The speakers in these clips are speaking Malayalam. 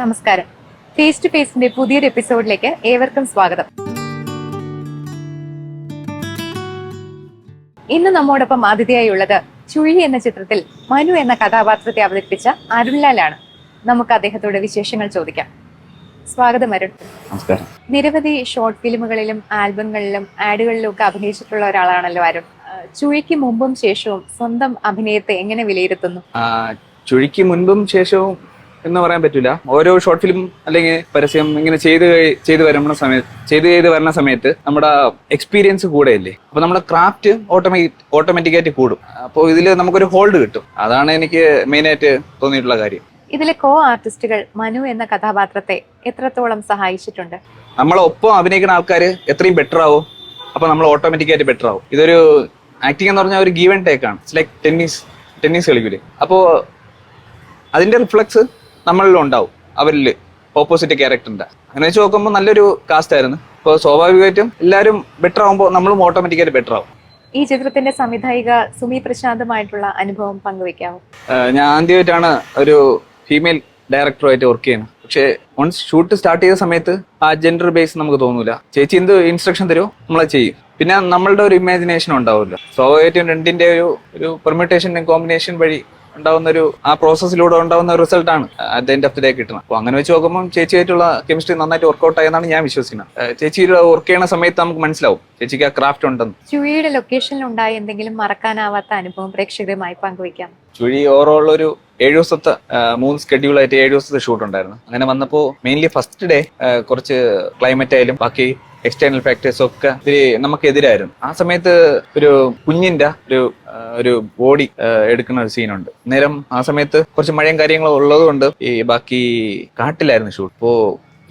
നമസ്കാരം. ഫേസ് ടു ഫേസിന്റെ പുതിയൊരു എപ്പിസോഡിലേക്ക് ഏവർക്കും സ്വാഗതം. ഇന്ന് നമ്മോടൊപ്പം അതിഥിയായുള്ളത് ചുഴി എന്ന ചിത്രത്തിൽ മനു എന്ന കഥാപാത്രത്തെ അവതരിപ്പിച്ച അരുൺലാലാണ്. നമുക്ക് അദ്ദേഹത്തോട് വിശേഷങ്ങൾ ചോദിക്കാം. സ്വാഗതം അരുൺ. നമസ്കാരം. നിരവധി ഷോർട്ട് ഫിലിമുകളിലും ആൽബങ്ങളിലും ആഡുകളിലും ഒക്കെ അഭിനയിച്ചിട്ടുള്ള ഒരാളാണല്ലോ അരുൺ. ചുഴിക്ക് മുമ്പും ശേഷവും സ്വന്തം അഭിനയത്തെ എങ്ങനെ വിലയിരുത്തുന്നു? ചുഴിക്ക് മുൻപും ശേഷവും എന്ന് പറയാൻ പറ്റില്ല. ഓരോ ഷോർട്ട് ഫിലിം അല്ലെങ്കിൽ പരസ്യം ഇങ്ങനെ ചെയ്ത് വരുന്ന സമയത്ത് നമ്മുടെ എക്സ്പീരിയൻസ് കൂടെയല്ലേ, അപ്പൊ നമ്മുടെ ക്രാഫ്റ്റ് ഓട്ടോമാറ്റിക്കായിട്ട് കൂടും. അപ്പോൾ ഇതിൽ നമുക്കൊരു ഹോൾഡ് കിട്ടും. അതാണ് എനിക്ക് മെയിനായിട്ട് തോന്നിയിട്ടുള്ള കാര്യം. ഇതിലെ കോ ആർട്ടിസ്റ്റുകൾ മനു എന്ന കഥാപാത്രത്തെ എത്രത്തോളം സഹായിച്ചിട്ടുണ്ട്? നമ്മളൊപ്പം അഭിനയിക്കുന്ന ആൾക്കാർ എത്രയും ബെറ്റർ ആവും, അപ്പൊ നമ്മൾ ഓട്ടോമാറ്റിക്കായിട്ട് ബെറ്റർ ആവും. ഇതൊരു ആക്ടിംഗ് എന്ന് പറഞ്ഞാൽ ഒരു ഗീവ് ആൻഡ് ടേക്ക് ആണ്. ഇറ്റ്സ് ലൈക്ക് ടെന്നീസ് കളിക്കൂലേ, അപ്പോൾ അതിന്റെ റിഫ്ലക്സ് നമ്മളിലും ഉണ്ടാവും, അവരിൽ ഓപ്പോസിറ്റ് ക്യാരക്ടറിന്റെ. അങ്ങനെ വെച്ച് നോക്കുമ്പോൾ നല്ലൊരു കാസ്റ്റ് ആയിരുന്നു. അപ്പോൾ സ്വാഭാവികമായിട്ടും എല്ലാവരും ബെറ്റർ ആവുമ്പോൾ നമ്മളും ഓട്ടോമാറ്റിക്കായിട്ട് ബെറ്റർ ആവും. ഈ ചിത്രത്തിന്റെ സംവിധായിക സുമി പ്രശാന്തുമായിട്ടുള്ള അനുഭവം പങ്കുവെക്കാമോ? ഞാൻ ആദ്യമായിട്ടാണ് ഒരു ഫീമെയിൽ ഡയറക്ടറുമായിട്ട് വർക്ക് ചെയ്യുന്നത്. പക്ഷേ വൺസ് ഷൂട്ട് സ്റ്റാർട്ട് ചെയ്ത സമയത്ത് ആ ജെൻഡർ ബേസ് നമുക്ക് തോന്നൂല. ചേച്ചി എന്ത് ഇൻസ്ട്രക്ഷൻ തരുമോ നമ്മളത് ചെയ്യും. പിന്നെ നമ്മളുടെ ഒരു ഇമാജിനേഷൻ ഉണ്ടാവില്ല. സ്വാഭാവികമായിട്ടും രണ്ടിന്റെ ഒരു പെർമ്യൂട്ടേഷൻ കോമ്പിനേഷൻ വഴി ഉണ്ടാവുന്ന ആ പ്രോസസ്സിലൂടെ ഉണ്ടാവുന്ന റിസൾട്ടാണ് at the end of the day കിട്ടുന്നത്. അപ്പോൾ അങ്ങനെ വെച്ച് നോക്കുമ്പോൾ ചേച്ചിയായിട്ടുള്ള കെമിസ്ട്രി നന്നായിട്ട് വർക്ക്ഔട്ട് ആയെന്നാണ് ഞാൻ വിശ്വസിക്കുന്നത്. ചേച്ചിയുടെ വർക്ക് ചെയ്യുന്ന സമയത്ത് നമുക്ക് മനസ്സിലാവും ചേച്ചിക്ക് ആ ക്രാഫ്റ്റ് ഉണ്ടെന്ന്. ചുഴിയുടെ ലൊക്കേഷനിൽ ഉണ്ടായ എന്തെങ്കിലും മറക്കാനാവാത്ത അനുഭവം പ്രേക്ഷകരുമായി പങ്കുവയ്ക്കാം? ചുഴി ഓവറോൾ ഒരു 7 ദിവസത്തെ 3 സ്കെഡ്യൂളായിട്ട് 7 ദിവസത്തെ ഷൂട്ട് ഉണ്ടായിരുന്നു. അങ്ങനെ വന്നപ്പോൾ മെയിൻലി ഫസ്റ്റ് ഡേ കുറച്ച് ക്ലൈമറ്റ് ആയാലും ബാക്കി എക്സ്റ്റേണൽ ഫാക്ടേഴ്സ് ഒക്കെ നമുക്ക് എതിരായിരുന്നു. ആ സമയത്ത് ഒരു കുഞ്ഞിന്റെ ഒരു ബോഡി എടുക്കുന്ന ഒരു സീനുണ്ട്. നേരം ആ സമയത്ത് കുറച്ച് മഴയും കാര്യങ്ങളും ഉള്ളത് കൊണ്ട് ഈ ബാക്കി കാട്ടിലായിരുന്നു ഷൂട്ട്. അപ്പോ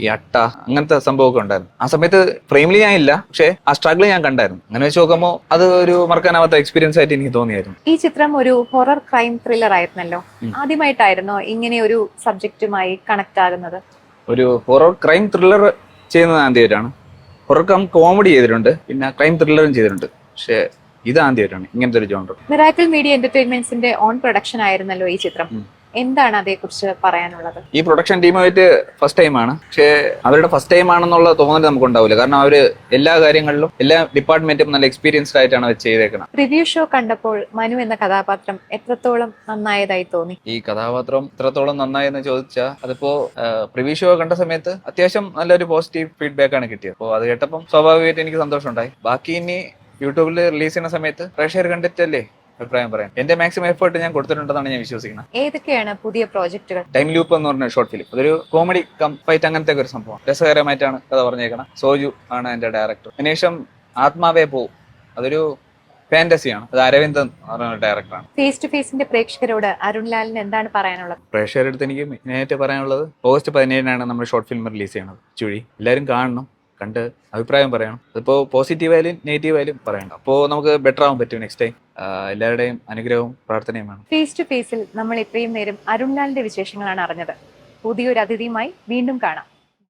ഈ അട്ട അങ്ങനത്തെ സംഭവമൊക്കെ ഉണ്ടായിരുന്നു. ആ സമയത്ത് ഫ്രെയിമിൽ ഞാൻ ഇല്ല, പക്ഷെ ആ സ്ട്രഗിൾ ഞാൻ കണ്ടായിരുന്നു. അങ്ങനെ വെച്ച് നോക്കുമ്പോൾ അത് ഒരു മറക്കാനാവാത്ത എക്സ്പീരിയൻസ് ആയിട്ട് എനിക്ക് തോന്നിയായിരുന്നു. ഈ ചിത്രം ഒരു ഹൊറർ ക്രൈം ത്രില്ലർ ആയിരുന്നല്ലോ. ആദ്യമായിട്ടായിരുന്നോ ഇങ്ങനെ ഒരു സബ്ജക്റ്റുമായി കണക്ട് ആകുന്നത്? ഒരു ഹൊറർ ക്രൈം ത്രില്ലർ ചെയ്യുന്നത് ആദ്യമായിട്ടാണ്. ഹൊറർ കോമഡി ചെയ്തിട്ടുണ്ട്, പിന്നെ ക്രൈം ത്രില്ലറും ചെയ്തിട്ടുണ്ട്. പക്ഷെ ഇത് ആദ്യമായിട്ടാണ് ഇങ്ങനത്തെ ഒരു ജോണർ. മിറാക്കിൾ മീഡിയ എന്റർടൈൻമെന്റ്സിന്റെ ഓൺ പ്രൊഡക്ഷൻ ആയിരുന്നല്ലോ ഈ ചിത്രം. എന്താണ് അതേക്കുറിച്ച് പറയാനുള്ളത്? ഈ പ്രൊഡക്ഷൻ ടീമുമായിട്ട് ഫസ്റ്റ് ടൈമാണ്. പക്ഷേ അവരുടെ ഫസ്റ്റ് ടൈം ആണെന്നുള്ള തോന്നൽ നമുക്ക് ഉണ്ടാവില്ല. കാരണം അവര് എല്ലാ കാര്യങ്ങളിലും എല്ലാ ഡിപ്പാർട്ട്മെന്റും നല്ല എക്സ്പീരിയൻസ്ഡ് ആയിട്ടാണ് അവർ ചെയ്തേക്കുന്നത്. റിവ്യൂ ഷോ കണ്ടപ്പോൾ മനു എന്ന കഥാപാത്രം എത്രത്തോളം നന്നായതായി തോന്നി? ഈ കഥാപാത്രം എത്രത്തോളം നന്നായെന്ന് ചോദിച്ചാൽ അതിപ്പോ റിവ്യൂ ഷോ കണ്ട സമയത്ത് അത്യാവശ്യം നല്ലൊരു പോസിറ്റീവ് ഫീഡ്ബാക്ക് ആണ് കിട്ടിയത്. അപ്പോൾ അത് കേട്ടപ്പോൾ സ്വാഭാവികമായിട്ട് എനിക്ക് സന്തോഷം ഉണ്ടായി. ബാക്കി ഇനി യൂട്യൂബിൽ റിലീസ് ചെയ്യുന്ന സമയത്ത് പ്രേക്ഷകർ കണ്ടിട്ടല്ലേ അഭിപ്രായം പറയാം. എന്റെ മാക്സിമം എഫേർട്ട് ഞാൻ കൊടുത്തിട്ടുണ്ടെന്നാണ് ഞാൻ വിശ്വസിക്കുന്നത്. ഏതൊക്കെയാണ് പുതിയ പ്രോജക്റ്റുകൾ? ടൈം ലൂപ്പ് എന്ന് പറഞ്ഞ ഷോർട്ട് ഫിലിം, അതൊരു കോമഡി കം ഫൈറ്റ് അങ്ങനത്തെ ഒരു സംഭവം. രസകരമായിട്ടാണ് കഥ പറഞ്ഞേക്കണം. സോജു ആണ് എന്റെ ഡയറക്ടർ. അതിനുശേഷം ആത്മാവേ പോവും, അതൊരു ഫാന്റസിയാണ്. അത് അരവിന്ദൻ ഡയറക്ടറാണ്. ഫേസ് ടു ഫേസിന്റെ പ്രേക്ഷകരോട് അരുൺലാലിന് എന്താണ് പറയാനുള്ളത്? പ്രേക്ഷകരുടെ അടുത്ത് എനിക്ക് മെയിനായിട്ട് പറയാനുള്ളത്, ഓഗസ്റ്റ് 17 നമ്മൾ ഷോർട്ട് ഫിലിം റിലീസ് ചെയ്യണത് ചുഴി. എല്ലാവരും കാണണം, കണ്ട് അഭിപ്രായം പറയണം. അതിപ്പോൾ പോസിറ്റീവായാലും നെഗറ്റീവായാലും പറയണം. അപ്പോൾ നമുക്ക് ബെറ്റർ ആവാൻ പറ്റും നെക്സ്റ്റ് ടൈം. എല്ലാവരുടെയും അനുഗ്രഹവും പ്രാർത്ഥനയും വേണം. ഫേസ് ടു ഫേസിൽ നമ്മൾ ഇത്രയും നേരം അരുൺലാലിന്റെ വിശേഷങ്ങളാണ് അറിഞ്ഞത്. പുതിയൊരു അതിഥിയുമായി വീണ്ടും കാണാം.